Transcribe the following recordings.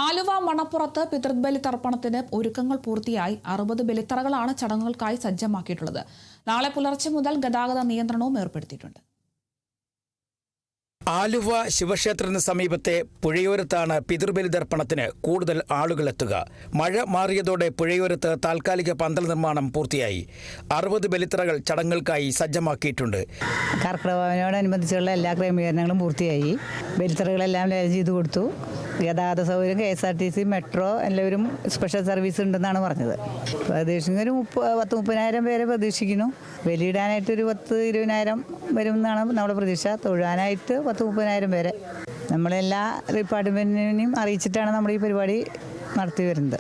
ആലുവ മണപ്പുറത്ത് പിതൃബലി തർപ്പണത്തിന് ഒരുക്കങ്ങൾ പൂർത്തിയായി. 60 ബലിത്തറകളാണ് ചടങ്ങുകൾക്കായി സജ്ജമാക്കിയിട്ടുള്ളത്. നാളെ പുലർച്ചെ മുതൽ ഗതാഗത നിയന്ത്രണവും ഏർപ്പെടുത്തിയിട്ടുണ്ട്. ആലുവ ശിവക്ഷേത്രത്തിന് സമീപത്തെ പുഴയോരത്താണ് പിതൃബലി തർപ്പണത്തിന് കൂടുതൽ ആളുകളെത്തുക. മഴ മാറിയതോടെ പുഴയോരത്ത് താൽക്കാലിക പന്തൽ നിർമ്മാണം പൂർത്തിയായി. 60 ബലിത്തറകൾ ചടങ്ങുകൾക്കായി സജ്ജമാക്കിയിട്ടുണ്ട്. കർക്കിടകത്തോടനുബന്ധിച്ചുള്ള എല്ലാ ക്രമീകരണങ്ങളും പൂർത്തിയായി. ബലിത്തറകളെല്ലാം ലേലം ചെയ്തു കൊടുത്തു. ഗതാഗത സൗകര്യം KSRTC, മെട്രോ എല്ലാവരും സ്പെഷ്യൽ സർവീസ് ഉണ്ടെന്നാണ് പറഞ്ഞത്. പ്രതീക്ഷിക്കുന്ന ഒരു 10-30,000 പേരെ പ്രതീക്ഷിക്കുന്നു. ബലിയിടാനായിട്ട് ഒരു 10-20,000 വരുമെന്നാണ് നമ്മുടെ പ്രതീക്ഷ. തൊഴാനായിട്ട് 10-30,000 പേരെ നമ്മളെല്ലാ ഡിപ്പാർട്ട്മെൻറ്റിനെയും അറിയിച്ചിട്ടാണ് നമ്മൾ ഈ പരിപാടി നടത്തി വരുന്നത്.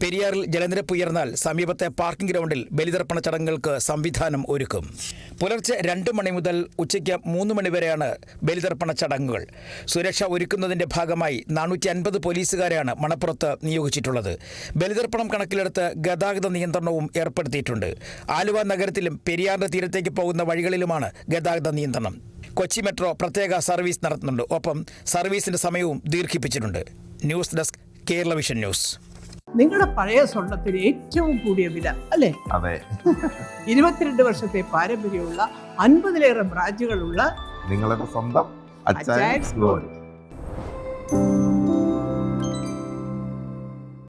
പെരിയാറിൽ ജലനിരപ്പ് ഉയർന്നാൽ സമീപത്തെ പാർക്കിംഗ് ഗ്രൗണ്ടിൽ ബലിതർപ്പണ ചടങ്ങുകൾക്ക് സംവിധാനം ഒരുക്കും. പുലർച്ചെ 2 മണി മുതൽ ഉച്ചയ്ക്ക് 3 മണി വരെയാണ് ബലിതർപ്പണ ചടങ്ങുകൾ. സുരക്ഷ ഒരുക്കുന്നതിന്റെ ഭാഗമായി 450 പോലീസുകാരെയാണ് മണപ്പുറത്ത് നിയോഗിച്ചിട്ടുള്ളത്. ബലിതർപ്പണം കണക്കിലെടുത്ത് ഗതാഗത നിയന്ത്രണവും ഏർപ്പെടുത്തിയിട്ടുണ്ട്. ആലുവ നഗരത്തിലും പെരിയാറിന്റെ തീരത്തേക്ക് പോകുന്ന വഴികളിലുമാണ് ഗതാഗത നിയന്ത്രണം. കൊച്ചി മെട്രോ പ്രത്യേക സർവീസ് നടത്തുന്നുണ്ട്. ഒപ്പം സർവീസിന്റെ സമയവും ദീർഘിപ്പിച്ചിട്ടുണ്ട്. News desk, Kerala Vision news. നിങ്ങളുടെ പഴയ സ്വർണത്തിന് ഏറ്റവും കൂടിയ വില അല്ലേ? അതെ. 22 വർഷത്തെ പാരമ്പര്യമുള്ള 50-ലേറെ ബ്രാഞ്ചുകളുള്ള നിങ്ങളുടെ സ്വന്തം അച്ചയൻസ് ഗോൾഡ്.